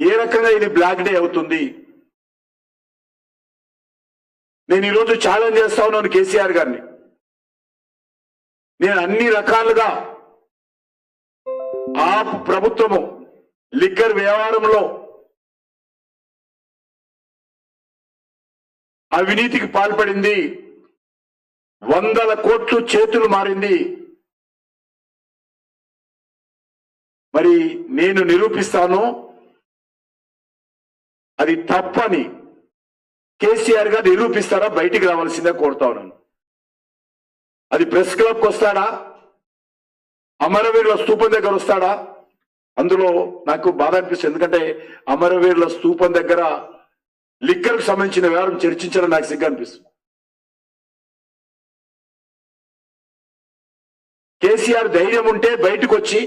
ఏ రకంగా ఇది black day అవుతుంది? నేను ఈరోజు ఛాలెంజ్ చేస్తా ఉన్నాను కేసీఆర్ గారిని. నేను అన్ని రకాలుగా ఆ ప్రభుత్వము లిక్కర్ వ్యవహారంలో అవినీతికి పాల్పడింది, 100 కోట్లు చేతులు మారింది. మరి నేను నిరూపిస్తాను అది తప్పని. కేసీఆర్ గారు నిరూపిస్తారా? బయటికి రావాల్సిందే కోరుతా ఉన్నాను. అది ప్రెస్ క్లబ్కి వస్తాడా, అమరవీరుల స్తూపం దగ్గర వస్తాడా? అందులో నాకు బాధ అనిపిస్తుంది. ఎందుకంటే అమరవీరుల స్తూపం దగ్గర లిక్కర్కు సంబంధించిన వ్యవహారం చర్చించడం నాకు సిగ్గు అనిపిస్తుంది. కేసీఆర్ ధైర్యం ఉంటే బయటకు వచ్చి